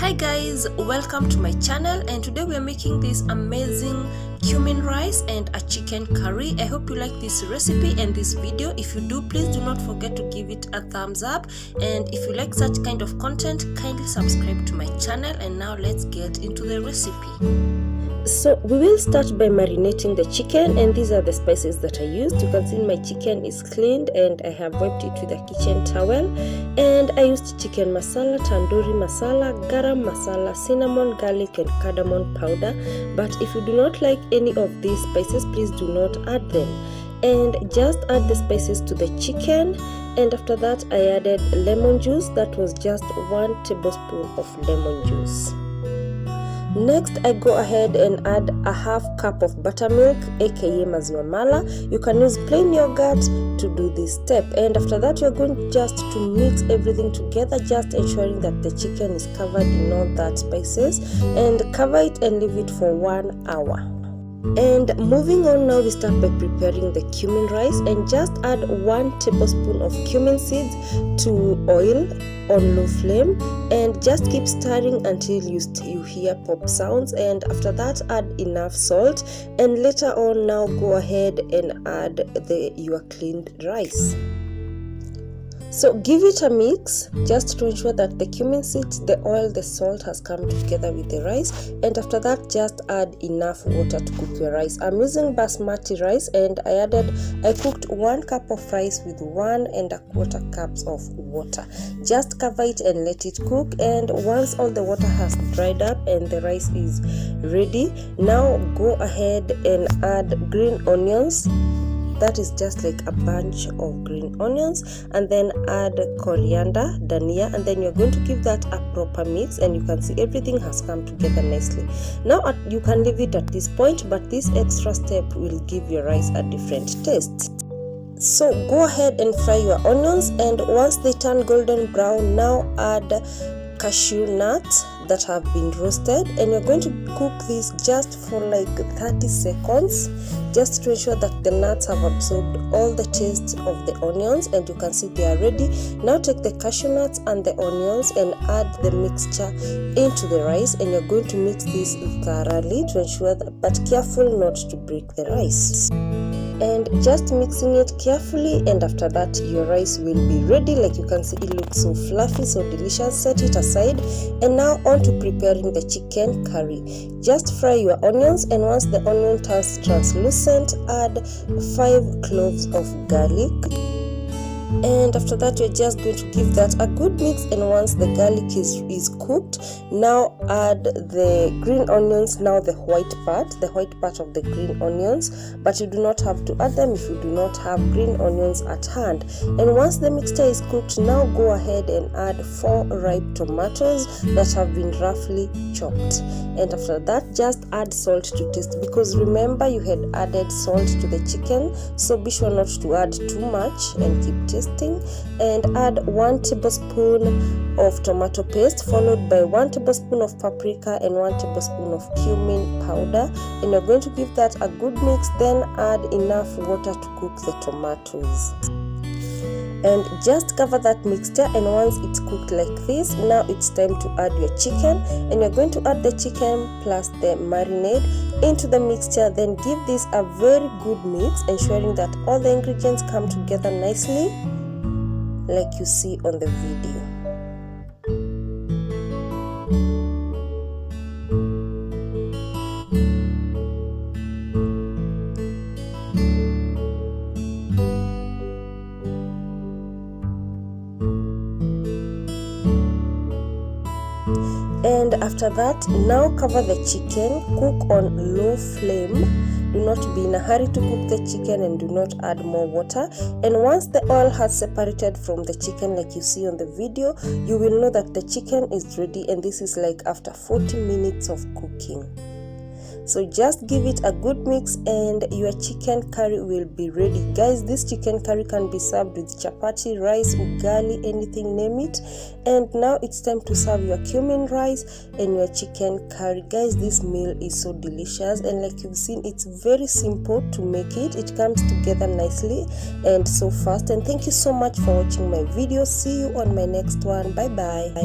Hi guys, welcome to my channel, and today we are making this amazing cumin rice and a chicken curry. I hope you like this recipe and this video. If you do, please do not forget to give it a thumbs up, and if you like such kind of content, kindly subscribe to my channel. And now let's get into the recipe. So we will start by marinating the chicken, and these are the spices that I used. You can see my chicken is cleaned and I have wiped it with a kitchen towel, and I used chicken masala, tandoori masala, garam masala, cinnamon, garlic and cardamom powder. But if you do not like any of these spices, please do not add them. And just add the spices to the chicken, and after that I added lemon juice. That was just 1 tablespoon of lemon juice. Next, I go ahead and add a half cup of buttermilk, aka maziwa mala. You can use plain yogurt to do this step. And after that, you're going just to mix everything together, just ensuring that the chicken is covered in all that spices, and cover it and leave it for 1 hour. And moving on, now we start by preparing the cumin rice, and just add 1 tablespoon of cumin seeds to oil on low flame, and just keep stirring until you hear pop sounds. And after that, add enough salt, and later on now go ahead and add your cleaned rice. So give it a mix just to ensure that the cumin seeds, the oil, the salt has come together with the rice. And after that, just add enough water to cook your rice. I'm using basmati rice, and I cooked 1 cup of rice with 1 1/4 cups of water. Just cover it and let it cook, and once all the water has dried up and the rice is ready, now go ahead and add green onions. That is just like a bunch of green onions, and then add coriander, dhania, and then you're going to give that a proper mix, and you can see everything has come together nicely. Now you can leave it at this point, but this extra step will give your rice a different taste. So go ahead and fry your onions, and once they turn golden brown, now add cashew nuts that have been roasted, and you're going to cook this just for like 30 seconds, just to ensure that the nuts have absorbed all the taste of the onions. And you can see they are ready. Now take the cashew nuts and the onions and add the mixture into the rice, and you're going to mix this thoroughly to ensure that, but careful not to break the rice. And just mixing it carefully, and after that your rice will be ready. Like you can see, it looks so fluffy, so delicious. Set it aside, and now on to preparing the chicken curry. Just fry your onions, and once the onion turns translucent, add 5 cloves of garlic. And after that, you're just going to give that a good mix, and once the garlic is cooked, now add the green onions, now the white part of the green onions, but you do not have to add them if you do not have green onions at hand. And once the mixture is cooked, now go ahead and add 4 ripe tomatoes that have been roughly chopped. And after that, just add salt to taste, because remember you had added salt to the chicken, so be sure not to add too much and keep tasting. And add 1 tablespoon of tomato paste, followed by 1 tablespoon of paprika and 1 tablespoon of cumin powder, and you're going to give that a good mix. Then add enough water to cook the tomatoes, and just cover that mixture. And once it's cooked like this, now it's time to add your chicken, and you're going to add the chicken plus the marinade into the mixture. Then give this a very good mix, ensuring that all the ingredients come together nicely like you see on the video. And after that, now cover the chicken, cook on low flame. Do not be in a hurry to cook the chicken, and do not add more water. And once the oil has separated from the chicken, like you see on the video, you will know that the chicken is ready, and this is like after 40 minutes of cooking. So just give it a good mix, and your chicken curry will be ready. Guys, this chicken curry can be served with chapati, rice, ugali, anything, name it. And now it's time to serve your cumin rice and your chicken curry. Guys, this meal is so delicious, and like you've seen, it's very simple to make it. It comes together nicely and so fast. And thank you so much for watching my video. See you on my next one. Bye bye.